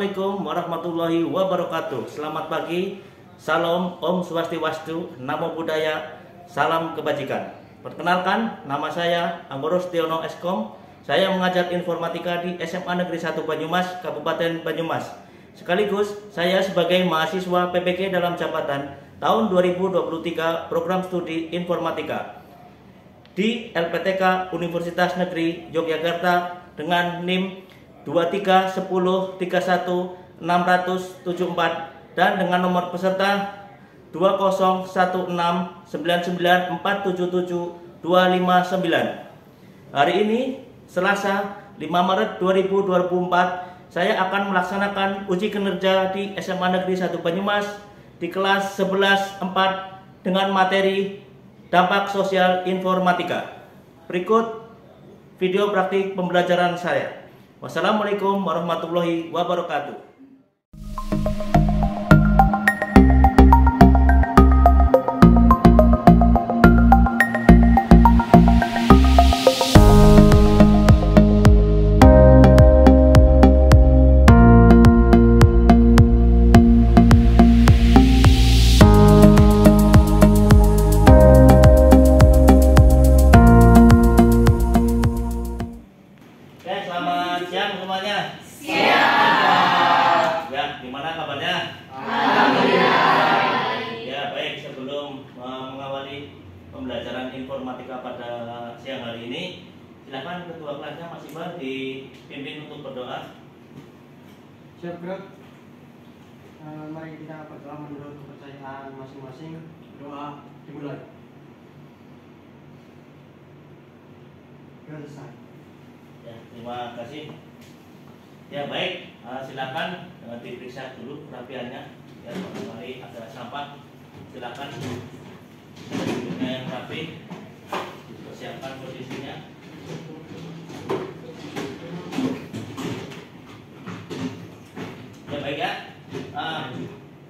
Assalamualaikum warahmatullahi wabarakatuh. Selamat pagi, salam, Om Swastiwastu, Namo Buddhaya, salam kebajikan. Perkenalkan, nama saya Anggoro Setiono Eskom. Saya mengajar informatika di SMA Negeri 1 Banyumas, Kabupaten Banyumas. Sekaligus saya sebagai mahasiswa PPG dalam jabatan tahun 2023 program studi informatika di LPTK Universitas Negeri Yogyakarta dengan NIM 231031 674 dan dengan nomor peserta 201699477 259. Hari ini Selasa 5 Maret 2024 saya akan melaksanakan uji kinerja di SMA Negeri 1 Banyumas di kelas 11.4 dengan materi dampak sosial informatika. Berikut video praktik pembelajaran saya. Wassalamualaikum warahmatullahi wabarakatuh. Selamat siang semuanya. Siang. Ya, gimana kabarnya? Alhamdulillah. Ya, baik. Sebelum mengawali pembelajaran informatika pada siang hari ini, silakan ketua kelasnya Mas Iqbal dipimpin untuk berdoa. Siap, Bro. Mari kita berdoa menurut kepercayaan masing-masing. Doa dimulai. Selesai. Ya, terima kasih. Ya, baik, silakan diperiksa dulu kerapiannya. Ya, mari ada sampah, silakan duduknya yang rapi, dipersiapkan posisinya. Ya, baik ya.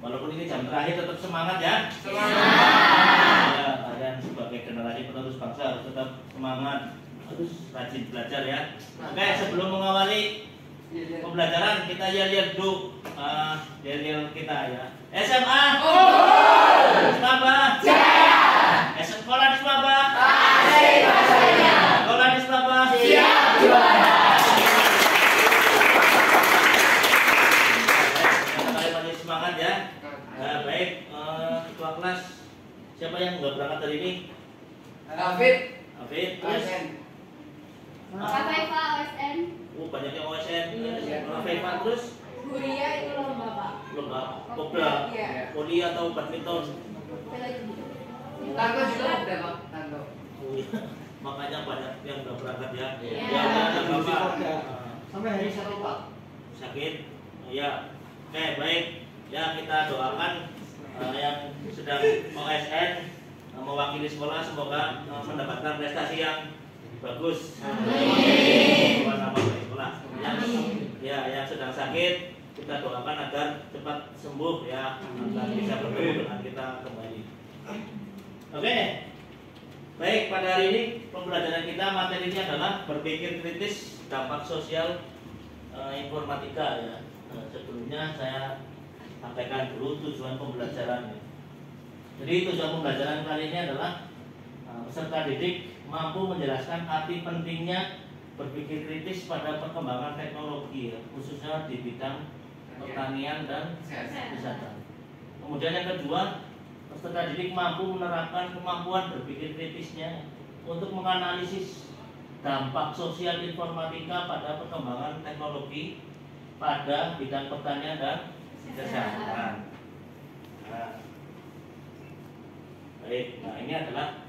Walaupun ini jam terakhir tetap semangat ya. Semangat. Ya, kalian sebagai generasi penerus bangsa harus tetap semangat. Terus rajin belajar ya. Oke, sebelum mengawali pembelajaran kita lihat dulu yel kita ya. SMA Swaba Jaya. Sekolah di Swaba asik bahasanya. Sekolah di Swaba siap juara. Kalian masih semangat ya. Baik, ketua kelas siapa yang nggak berangkat hari ini? David. Terus Kak Faifa OSN. Banyak yang OSN. Kak Faifa terus Guria itu lomba, Pak. lomba kopdra, voli atau badminton. Tanto juga ada, Pak. Tanto. Makanya banyak yang udah berangkat ya. Iya. Ya, Bapak. Sampai hari satu, Pak. Sakit. Ya. Oke, baik. Ya, kita doakan yang sedang OSN mewakili sekolah semoga mendapatkan prestasi yang bagus. Amin. Yang sedang sakit kita doakan agar cepat sembuh ya, agar bisa bertemu dengan kita kembali. Oke. Baik, pada hari ini pembelajaran kita materinya adalah berpikir kritis dampak sosial informatika ya. Sebelumnya saya sampaikan dulu tujuan pembelajaran. Jadi tujuan pembelajaran kali ini adalah peserta didik mampu menjelaskan arti pentingnya berpikir kritis pada perkembangan teknologi ya, khususnya di bidang pertanian dan kesehatan. Kemudian yang kedua, peserta didik mampu menerapkan kemampuan berpikir kritisnya untuk menganalisis dampak sosial informatika pada perkembangan teknologi pada bidang pertanian dan kesehatan. Baik, nah ini adalah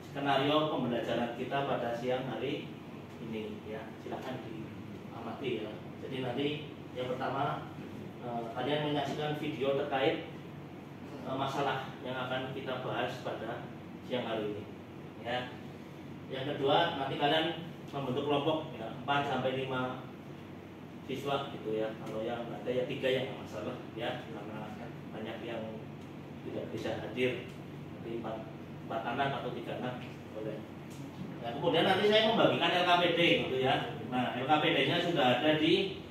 skenario pembelajaran kita pada siang hari ini ya, silakan diamati ya. Jadi nanti yang pertama kalian menyaksikan video terkait masalah yang akan kita bahas pada siang hari ini ya. Yang kedua nanti kalian membentuk kelompok ya, 4 sampai 5 siswa gitu ya. Kalau yang ada ya 3 yang masalah ya, karena banyak yang tidak bisa hadir, nanti 4 anak atau 3 anak boleh. Nah, kemudian nanti saya membagikan LKPD gitu ya. Nah, LKPD-nya sudah ada di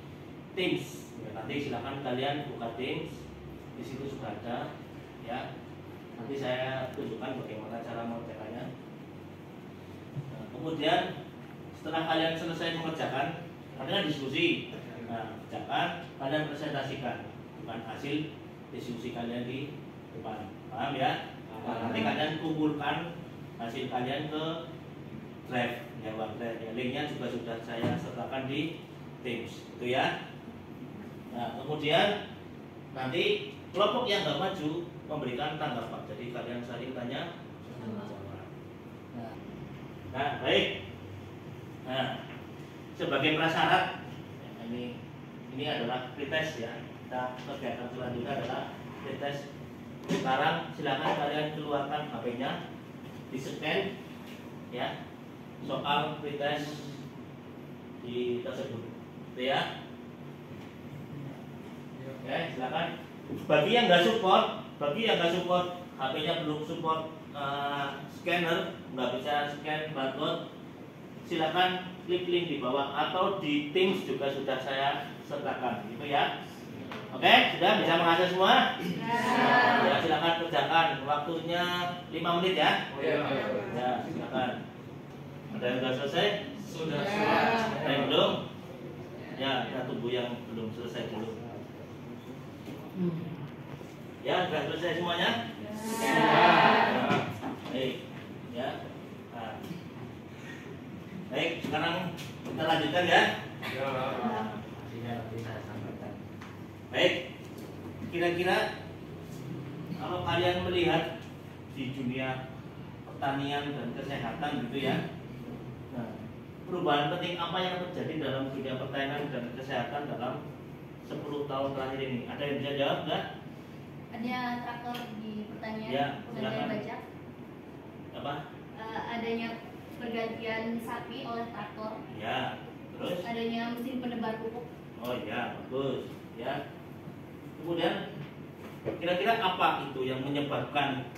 Teams. Ya, nanti silakan kalian buka Teams, di situ sudah ada ya. Nanti saya tunjukkan bagaimana cara mengerjakannya. Nah, kemudian setelah kalian selesai mengerjakan, kalian diskusi. Nah, kerjakan, kalian presentasikan, bukan hasil diskusi kalian di depan. Paham ya? Nah, nanti kalian kumpulkan hasil kalian ke drive, ya OneDrive. Ya, linknya juga sudah saya sertakan di Teams, itu ya. Nah, kemudian nanti kelompok yang nggak maju memberikan tanggapan. Jadi kalian saling tanya jawab. Nah, baik. Nah, sebagai prasyarat, ini adalah pretest ya. Kita kegiatan selanjutnya adalah pretest. Sekarang silakan kalian keluarkan HP-nya, di-scan ya soal pretest di tersebut, itu ya. Oke, silakan. Bagi yang nggak support, HP-nya belum support scanner, nggak bisa scan barcode, silakan klik link di bawah atau di Teams juga sudah saya sertakan, gitu ya. Oke, sudah bisa mengakses semua? Ya, silakan kerjakan. Waktunya 5 menit ya. Ya, silakan. Ada yang sudah selesai? Sudah. Ada yang belum? Ya, kita tunggu yang belum selesai dulu. Ya, sudah selesai semuanya? Baik, ya. Nah. Baik, sekarang kita lanjutkan ya. Nanti saya sampaikan. Baik, kira-kira kalau kalian melihat di dunia pertanian dan kesehatan gitu ya, nah, perubahan penting apa yang terjadi dalam dunia pertanian dan kesehatan dalam 10 tahun terakhir ini? Ada yang bisa jawab nggak? Ada traktor di pertanian, Ya, pergantian silakan. bajak. Apa? Adanya pergantian sapi oleh traktor. Ya, terus? Adanya mesin penebar pupuk. Oh ya, bagus. Ya. Kemudian kira-kira apa itu yang menyebabkan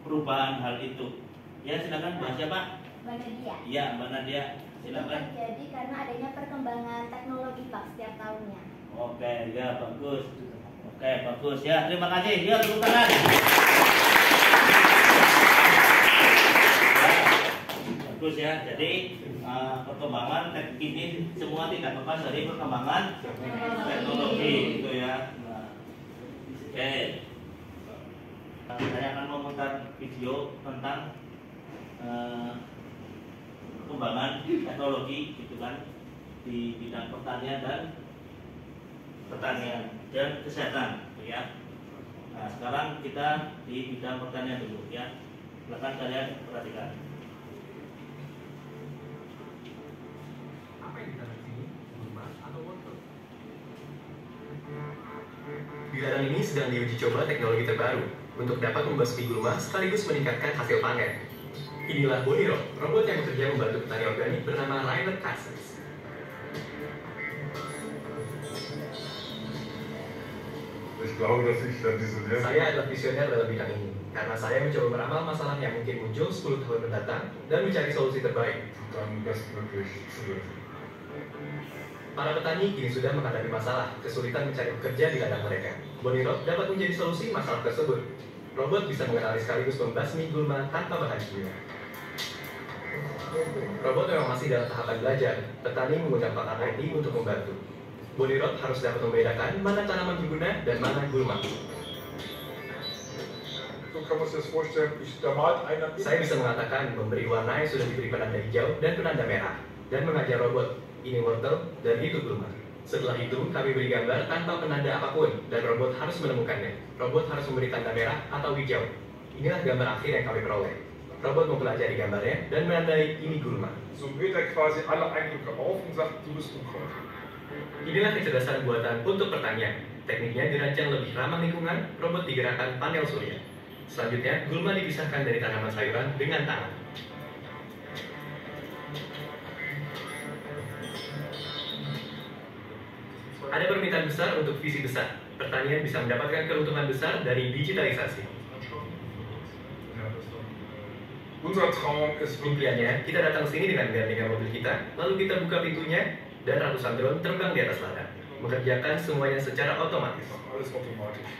perubahan hal itu? Ya, silakan Mbak siapa? Mbak Nadia. Iya, Mbak Nadia. Itu Silakan. terjadi karena adanya perkembangan teknologi Pak setiap tahunnya. Oke, ya bagus. Oke, bagus ya. Terima kasih. Ya, tepuk tangan. Ya, bagus ya. Jadi perkembangan teknik ini semua tidak lepas dari perkembangan teknologi itu ya. Nah, oke. Saya akan memutar video tentang perkembangan teknologi gitu kan di bidang pertanian dan kesehatan gitu ya. Nah, sekarang kita di bidang pertanian dulu ya. Silakan kalian perhatikan. Apa yang kita lihat sini? Gulma atau wortel? Di ladang ini sedang diuji coba teknologi terbaru untuk dapat membasmi gulma sekaligus meningkatkan hasil panen. Inilah Boniro, robot yang bekerja membantu petani organik bernama Rainer Kassens. Ich glaube, dass ich dann diese Lehre Saya adalah visioner dalam bidang ini, karena saya mencoba meramal masalah yang mungkin muncul 10 tahun mendatang dan mencari solusi terbaik. dann bestmöglich zu lösen. Para petani kini sudah menghadapi masalah, kesulitan mencari pekerja di ladang mereka. Boniro dapat menjadi solusi masalah tersebut. Robot bisa mengenali sekaligus membasmi gulma tanpa bahan kimia. Robot memang masih dalam tahapan belajar. Petani mengundang pakar IT untuk membantu. Boniro harus dapat membedakan mana tanaman berguna dan mana gulma. So kann man sich das vorstellen, da malt einer Saya bisa mengatakan memberi warna yang sudah diberi penanda hijau dan penanda merah, dan mengajar robot, ini wortel dan itu gulma. Setelah itu, kami beri gambar tanpa penanda apapun, dan robot harus menemukannya. Robot harus memberi tanda merah atau hijau. Inilah gambar akhir yang kami peroleh. Robot mempelajari gambarnya dan menandai ini gulma. so wählt er quasi alle Eindrücke auf und sagt, du bist Unkraut. Inilah kecerdasan buatan untuk pertanian. Tekniknya dirancang lebih ramah lingkungan, robot digerakkan panel surya. Selanjutnya, gulma dipisahkan dari tanaman sayuran dengan tangan. Ada permintaan besar untuk visi besar. Pertanian bisa mendapatkan keuntungan besar dari digitalisasi. Unser Traum ist wirklich, Impiannya, kita datang sini dengan mobil kita, lalu kita buka pintunya, dan ratusan drone terbang di atas ladang. mengerjakan semuanya secara otomatis. Alles automatisch.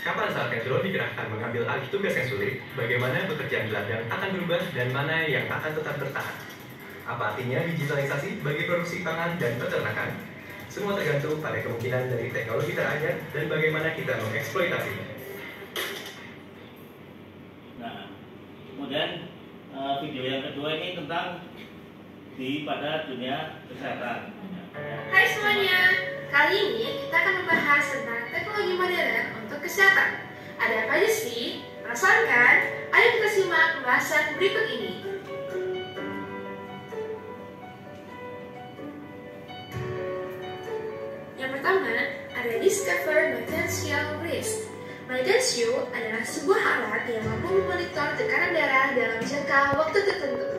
Kapan saatnya drone dikerahkan mengambil alih tugas yang sulit, bagaimana pekerjaan ladang akan berubah, dan mana yang akan tetap bertahan. Apa artinya digitalisasi bagi produksi pangan dan peternakan? Semua tergantung pada kemungkinan dari teknologi teranyar dan bagaimana kita mengeksploitasinya. Nah, kemudian video yang kedua ini tentang pada dunia kesehatan. Hai semuanya, kali ini kita akan membahas tentang teknologi modern untuk kesehatan. Ada apa aja sih? Penasaran kan? Ayo kita simak pembahasan berikut ini. Yang pertama, ada Discover Magnesio Wrist. Magnesio adalah sebuah alat yang mampu memonitor tekanan darah dalam jangka waktu tertentu.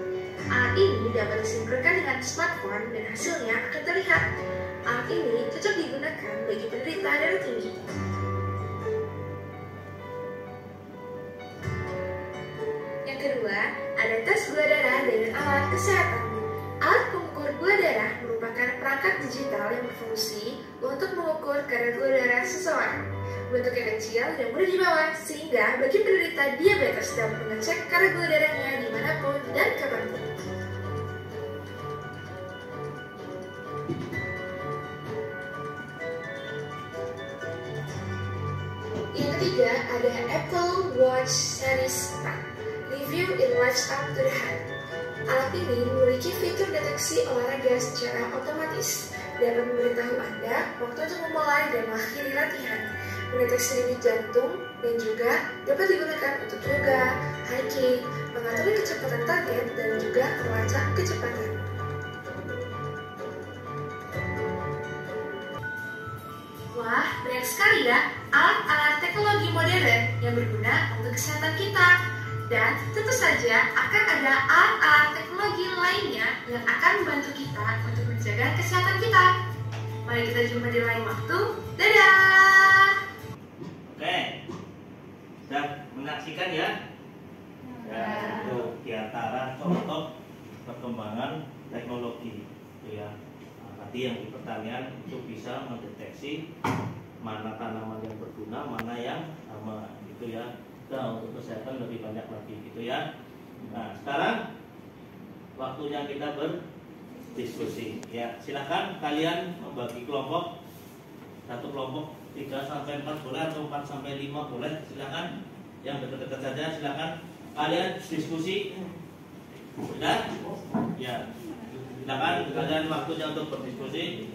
Alat ini dapat disinkronkan dengan smartphone dan hasilnya akan terlihat. Alat ini cocok digunakan bagi penderita darah tinggi. Yang kedua, ada tes gula darah dengan alat kesehatan. Alat pengukur gula darah merupakan perangkat digital yang berfungsi untuk mengukur kadar gula darah seseorang. Bentuknya kecil dan mudah dibawa, sehingga bagi penderita diabetes dapat mengecek kadar gula darahnya dimanapun dan kapanpun. Yang ketiga ada Apple Watch Series 4, Review in Lifestyle to the Heart. Alat ini memiliki fitur deteksi olahraga secara otomatis, dapat memberitahu Anda waktu untuk memulai dan mengakhiri latihan, mendeteksi denyut jantung, dan juga dapat digunakan untuk yoga, hiking, mengatur kecepatan target, dan juga melacak kecepatan. Wah, banyak sekali ya alat-alat teknologi modern yang berguna untuk kesehatan kita. Dan tentu saja akan ada alat-alat teknologi lainnya yang akan membantu kita untuk menjaga kesehatan kita. Mari kita jumpa di lain waktu. Dadah! Oke, sudah menyaksikan ya? Ya, itu diantara contoh perkembangan teknologi, itu ya. Nah, tadi yang di pertanian itu bisa mendeteksi mana tanaman yang berguna, mana yang sama, gitu ya. Nah, untuk kesehatan lebih banyak lagi, gitu ya. Nah, sekarang waktunya kita berdiskusi. Ya, silakan kalian membagi kelompok. Satu kelompok 3-4 boleh atau 4-5 boleh. Silakan. Yang dekat-dekat saja silakan kalian diskusi. Sudah? Ya. Silakan kalian waktunya untuk berdiskusi.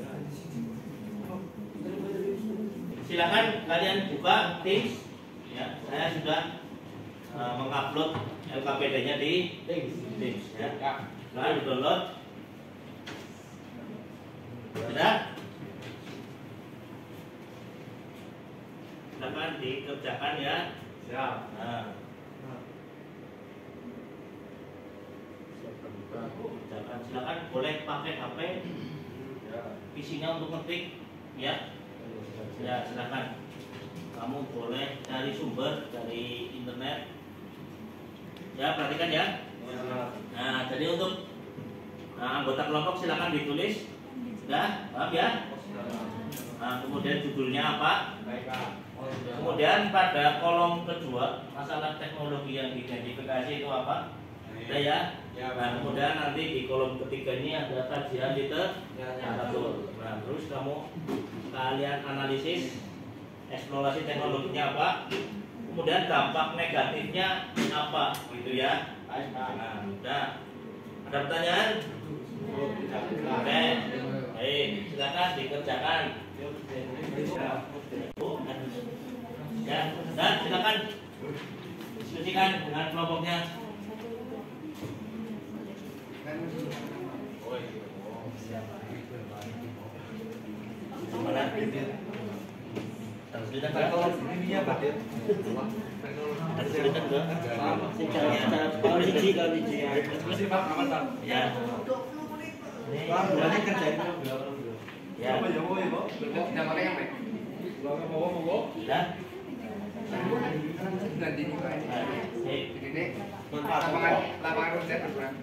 Silakan kalian buka Teams. Ya, saya sudah mengupload LKPD-nya di Teams ya. Nah, di-download. Sudah? Silakan dikerjakan ya. Siap. Nah. Kerjakan. Silakan boleh pakai HP. Isinya untuk ngetik ya. Ya, silakan. Kamu boleh cari sumber dari internet. Ya, perhatikan ya. Nah, jadi untuk anggota kelompok silakan ditulis. Sudah, paham ya? Nah, kemudian judulnya apa? Kemudian pada kolom kedua, masalah teknologi yang diidentifikasi itu apa? Sudah ya? Nah, kemudian nanti di kolom ketiga ini ada kajian literatur. Nah, terus kalian analisis eksplorasi teknologinya apa, kemudian dampak negatifnya apa, gitu ya. Nah, udah. Ada pertanyaan? Oke, baik, silakan dikerjakan. Ya, dan silakan diskusikan dengan kelompoknya. Mana? Sudah kalau ininya apa dia? Sudah enggak? Secara biji kalau biji. Masih Pak, aman Pak. Ya. Pak, boleh kerjain dulu. Ya. Apa ya mau ya, Pak? Tidak pakai yang baik. Mau. Sudah. Ganti ini Pak. Ini lapangan kerja berkurang.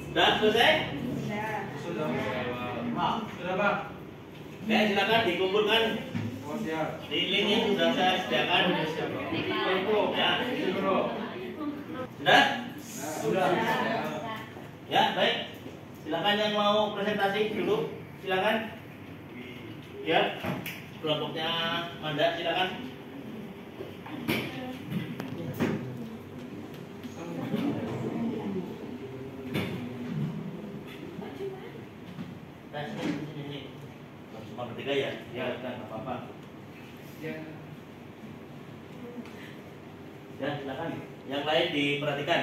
Sudah selesai? Sudah Pak. Oke, silakan dikumpulkan di link yang sudah saya sediakan. Ya. Sudah? Ya, baik. Silakan yang mau presentasi dulu, silakan. Ya, kelompoknya Manda, silakan. Cuma bertiga ya? Ya, kan apa-apa. Ya, silakan. Yang lain diperhatikan.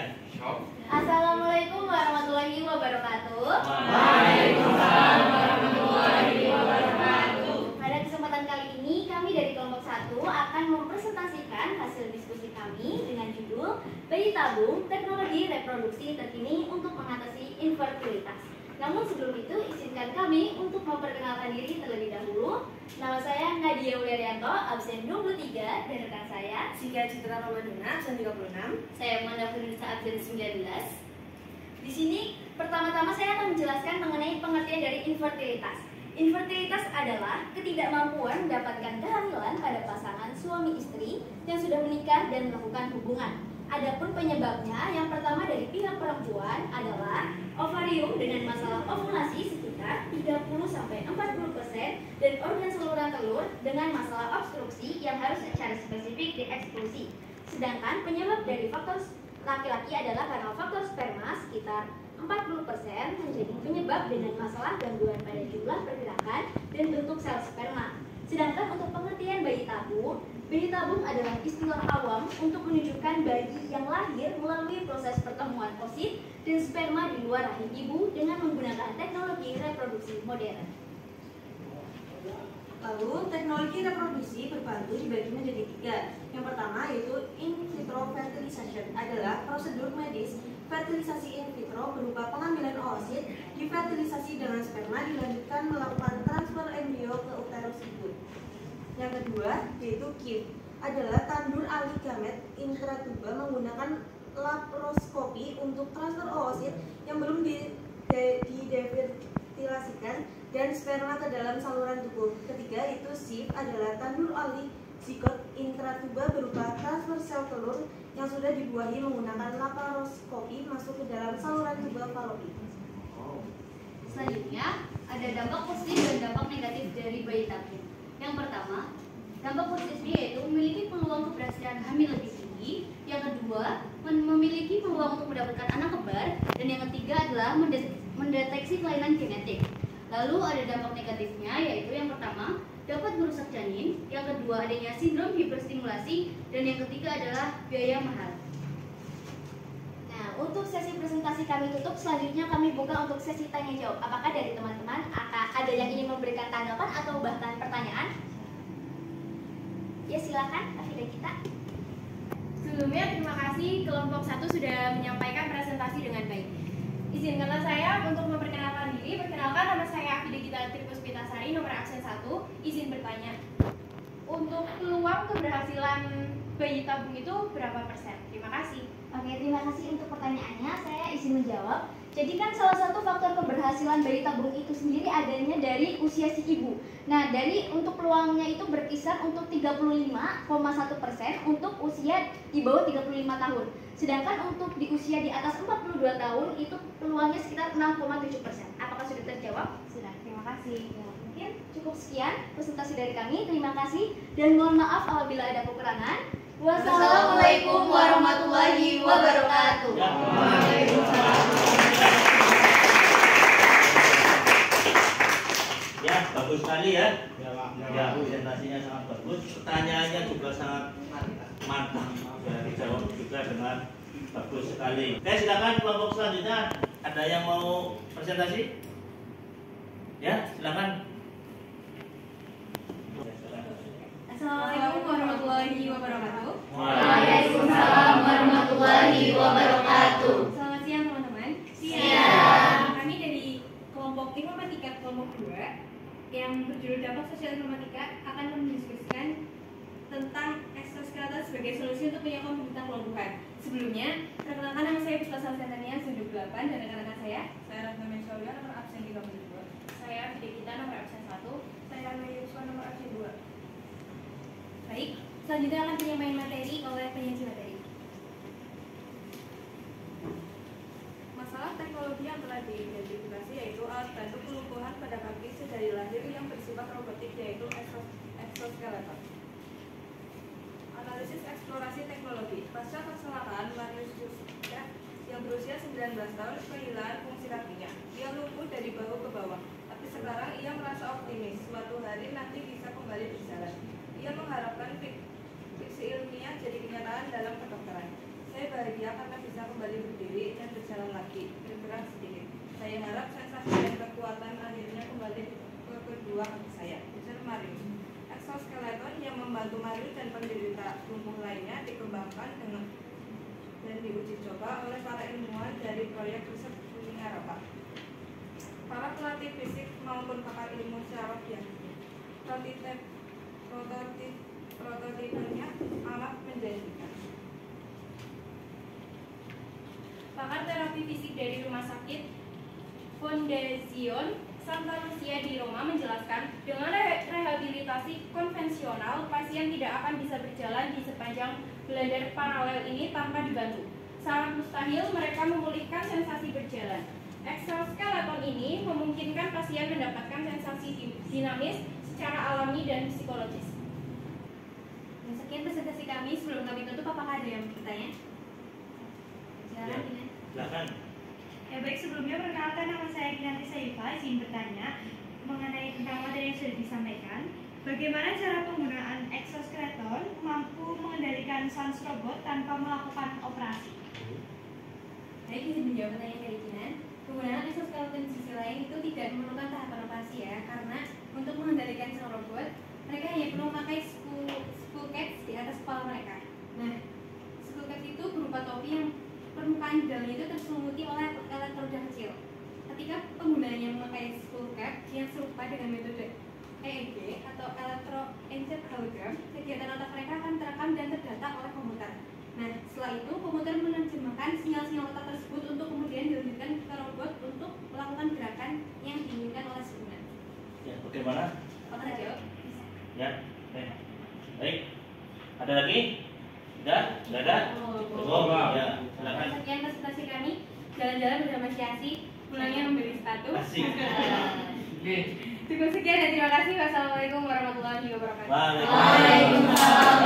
Assalamualaikum warahmatullahi wabarakatuh. Waalaikumsalam warahmatullahi wabarakatuh. Pada kesempatan kali ini kami dari kelompok 1 akan mempresentasikan hasil diskusi kami dengan judul Bayi Tabung Teknologi Reproduksi Terkini untuk Mengatasi Infertilitas. Namun sebelum itu izinkan kami untuk memperkenalkan diri terlebih dahulu. Nama saya Nadia Wuliaryanto, absen 23, dan rekan saya Sika Citra Romadina, absen 36. Saya Amanda Fernisa, absen 19. Di sini pertama-tama saya akan menjelaskan mengenai pengertian dari infertilitas. Infertilitas adalah ketidakmampuan mendapatkan kehamilan pada pasangan suami istri yang sudah menikah dan melakukan hubungan. Adapun penyebabnya, yang pertama dari pihak perempuan adalah ovari ovarium dengan masalah ovulasi sekitar 30-40%, dan organ saluran telur dengan masalah obstruksi yang harus secara spesifik dieksklusi. Sedangkan penyebab dari faktor laki-laki adalah karena faktor sperma sekitar 40% menjadi penyebab dengan masalah gangguan pada jumlah pergerakan dan bentuk sel sperma. Sedangkan untuk pengertian bayi tabung adalah istilah awam untuk menunjukkan bayi yang lahir melalui proses pertemuan oosit dan sperma di luar rahim ibu dengan menggunakan teknologi reproduksi modern. Lalu, teknologi reproduksi berbantu dibagi menjadi 3. Yang pertama yaitu in vitro fertilization, adalah prosedur medis fertilisasi in vitro berupa pengambilan oosit, difertilisasi dengan sperma, dilanjutkan melakukan transfer embrio ke uterus ibu. Yang kedua yaitu KIF, adalah tandur alih gamet intratuba menggunakan laparoskopi untuk transfer oosit yang belum didefertilasikan dan sperma ke dalam saluran tubuh. Ketiga itu SIF, adalah tandur alih zigot intratuba berupa transfer sel telur yang sudah dibuahi menggunakan laparoskopi masuk ke dalam saluran tuba falopi. Selanjutnya, ada dampak positif dan dampak negatif dari bayi tabung. Yang pertama, dampak positifnya yaitu memiliki peluang keberhasilan hamil lebih tinggi. Yang kedua, memiliki peluang untuk mendapatkan anak kembar. Dan yang ketiga adalah mendeteksi kelainan genetik. Lalu ada dampak negatifnya yaitu yang pertama, dapat merusak janin. Yang kedua, adanya sindrom hiperstimulasi. Dan yang ketiga adalah biaya mahal. Nah, untuk sesi presentasi kami tutup, selanjutnya kami buka untuk sesi tanya jawab. Apakah dari teman-teman ada yang ingin memberikan tanggapan atau bahkan pertanyaan? Ya silakan, Afida kita. Sebelumnya terima kasih kelompok 1 sudah menyampaikan presentasi dengan baik. Izinkanlah saya untuk memperkenalkan diri. Perkenalkan, nama saya Afida Gita Tripuspitasari, nomor absen 1. Izin bertanya, untuk peluang keberhasilan bayi tabung itu berapa persen? Terima kasih. Oke, terima kasih untuk pertanyaannya. Saya izin menjawab. Jadi kan salah satu faktor keberhasilan bayi tabung itu sendiri adanya dari usia si ibu. Nah, untuk peluangnya itu berkisar untuk 35,1% untuk usia di bawah 35 tahun. Sedangkan untuk di usia di atas 42 tahun itu peluangnya sekitar 6,7%. Apakah sudah terjawab? Sudah, terima kasih. Ya, mungkin cukup sekian presentasi dari kami. Terima kasih dan mohon maaf apabila ada kekurangan. Wassalamualaikum warahmatullahi wabarakatuh. Ya, bagus sekali ya. Ya, presentasinya sangat bagus. Pertanyaannya juga sangat mantap. Sudah dijawab juga dengan bagus sekali. Oke, silakan kelompok selanjutnya. Ada yang mau presentasi? Ya, silakan. Assalamualaikum warahmatullahi wabarakatuh. Waalaikumsalam warahmatullahi wabarakatuh. Selamat siang teman-teman. Siang. Kami dari kelompok informatika kelompok 2 yang berjudul dampak sosial informatika akan mendiskusikan tentang eksoskeleton sebagai solusi untuk penyakit pembentukan kelumpuhan. Sebelumnya, perkenalkan nama saya Puspa Salsentania, Sunduk 8, dan rekan-rekan saya Ratna Mesolya, nomor absen 32. Saya Fide Kita, nomor absen 1. Saya Arma Yuswa, nomor absen 2. Baik, selanjutnya akan penyampaian materi oleh penyaji materi. Masalah teknologi yang telah diidentifikasi yaitu alat bantu pelumpuhan pada kaki sedari lahir yang bersifat robotik yaitu exoskeleton. Analisis eksplorasi teknologi. Pasca kecelakaan Marius Yuska yang berusia 19 tahun kehilangan fungsi kakinya. Ia lumpuh dari bahu ke bawah, tapi sekarang ia merasa optimis suatu hari nanti bisa kembali berjalan. Ia mengharapkan fiksi ilmiah jadi kenyataan dalam kedokteran. Saya bahagia karena bisa kembali berdiri dan berjalan lagi, bergerak sedikit. Saya harap sensasi dan kekuatan akhirnya kembali ke kedua kaki saya. Ujar Marius. Exoskeleton yang membantu Marius dan penderita lumpuh lainnya dikembangkan dan diuji coba oleh para ilmuwan dari proyek riset Uni Eropa. Para pelatih fisik maupun pakar ilmu syaraf yang prototipenya amat menjanjikan. Pakar terapi fisik dari Rumah Sakit Fondazione Santa Lucia di Roma menjelaskan, dengan rehabilitasi konvensional, pasien tidak akan bisa berjalan di sepanjang belader paralel ini tanpa dibantu. Sangat mustahil mereka memulihkan sensasi berjalan. ini memungkinkan pasien mendapatkan sensasi dinamis secara alami dan psikologis. Sekian presentasi kami. Sebelum kami tutup, apakah ada yang bertanya? Silakan, Dina. Silakan. Ya baik, sebelumnya perkenalkan, nama saya Ginanti Saifa, izin bertanya mengenai tentang materi yang sudah disampaikan. Bagaimana cara penggunaan exoskeleton mampu mengendalikan sans robot tanpa melakukan operasi? Baik, izin menjawab pertanyaan dari Gina. Penggunaan exoskeleton di sisi lain itu tidak memerlukan tahapan operasi ya, karena untuk mengendalikan sang robot, mereka hanya perlu memakai skull caps di atas kepala mereka. Nah, skull caps itu berupa topi yang permukaan di dalamnya itu terselimuti oleh elektroda kecil. Ketika penggunanya memakai skull cap yang serupa dengan metode EEG atau electroencephalogram, kegiatan otak mereka akan terekam dan terdata oleh komputer. Nah, setelah itu komputer menerjemahkan sinyal-sinyal otak tersebut untuk kemudian dilanjutkan ke robot untuk melakukan gerakan yang diinginkan oleh pengguna. Ya, bagaimana? Apakah jawab? Ya, baik. Ada lagi? Tidak? Tidak ada? Oh, ya, silakan. Sekian presentasi kami. Jalan-jalan bersama si Asi, pulangnya membeli sepatu. Asik. Cukup sekian dan terima kasih. Wassalamualaikum warahmatullahi wabarakatuh. Waalaikumsalam.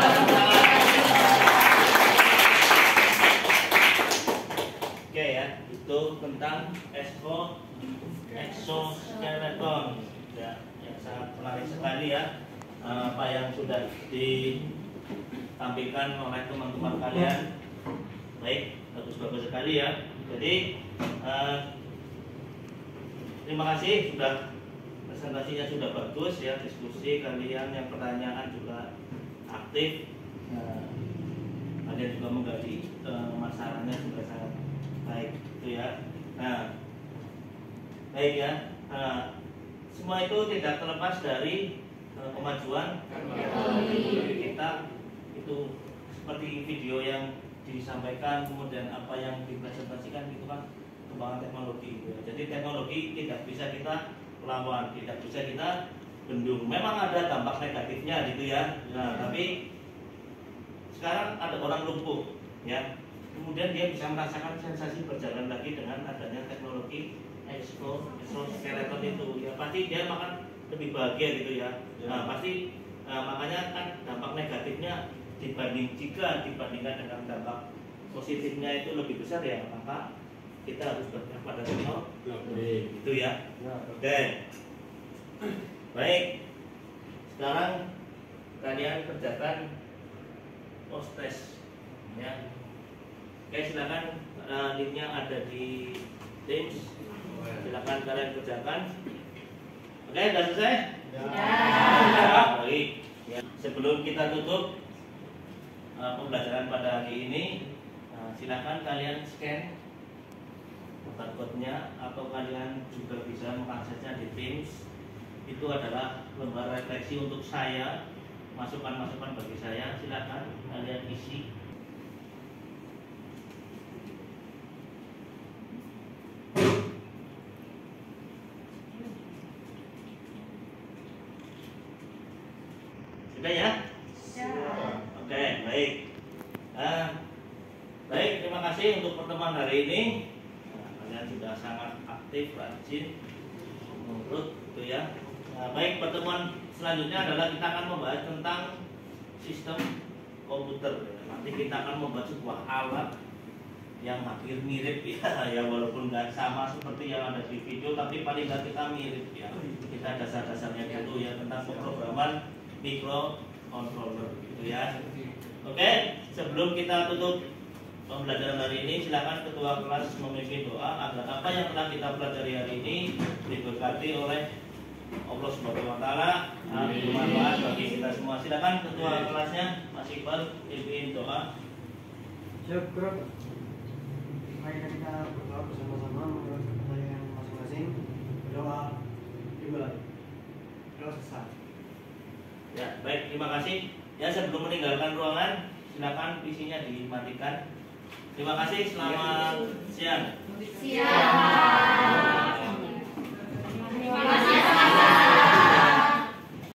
Oke ya, itu tentang exoskeleton ya, yang sangat menarik sekali ya, apa yang sudah ditampilkan oleh teman-teman kalian. Baik, bagus-bagus sekali ya. Jadi terima kasih sudah presentasinya sudah bagus ya, diskusi kalian yang pertanyaan juga aktif. Kalian juga menggali masalahnya juga sangat baik itu ya. Nah, baik ya. Semua itu tidak terlepas dari kemajuan teknologi kita. Itu seperti video yang disampaikan, kemudian apa yang dipresentasikan itu kan kembangan teknologi gitu ya. Jadi teknologi tidak bisa kita lawan, tidak bisa kita bendung. Memang ada dampak negatifnya gitu ya. Nah, tapi sekarang ada orang lumpuh ya, kemudian dia bisa merasakan sensasi berjalan lagi dengan adanya teknologi exoskeleton itu ya, pasti dia makan lebih bahagia gitu ya. Nah, pasti makanya kan dampak negatifnya jika dibandingkan dengan dampak positifnya itu lebih besar ya, maka kita harus berpihak pada teknologi gitu ya. Oke, baik, sekarang kalian kerjakan post test ya. Oke, silakan, linknya ada di Teams. Silakan kalian kerjakan. Oke, sudah selesai? Ya. Baik. Ya. Sebelum kita tutup pembelajaran pada hari ini, silakan kalian scan barcode-nya atau kalian juga bisa mengaksesnya di Teams. Itu adalah lembar refleksi untuk saya, masukan-masukan bagi saya. Silakan kalian isi. Sudah ya? Oke, baik. Baik, terima kasih untuk pertemuan hari ini. Kalian sudah sangat aktif, rajin, menurut gitu ya. Baik, pertemuan selanjutnya adalah kita akan membahas tentang sistem komputer. Nanti kita akan membuat sebuah alat yang hampir mirip ya, walaupun nggak sama seperti yang ada di video, tapi paling nggak kita mirip ya. Kita dasar-dasarnya dulu ya, tentang pemrograman microcontroller gitu ya. Oke, sebelum kita tutup pembelajaran hari ini, silakan ketua kelas memimpin doa agar apa yang telah kita pelajari hari ini diberkati oleh Allah Subhanahu wa taala. Bermanfaat bagi kita semua. Silakan ketua kelasnya Mas Iqbal pimpin doa. Syukur. Mari kita berdoa bersama-sama menurut pertanyaan masing-masing. Berdoa dimulai. Doa selesai. Ya, baik, terima kasih. Ya, sebelum meninggalkan ruangan, silakan PC-nya dimatikan. Terima kasih, selamat siang. Siang.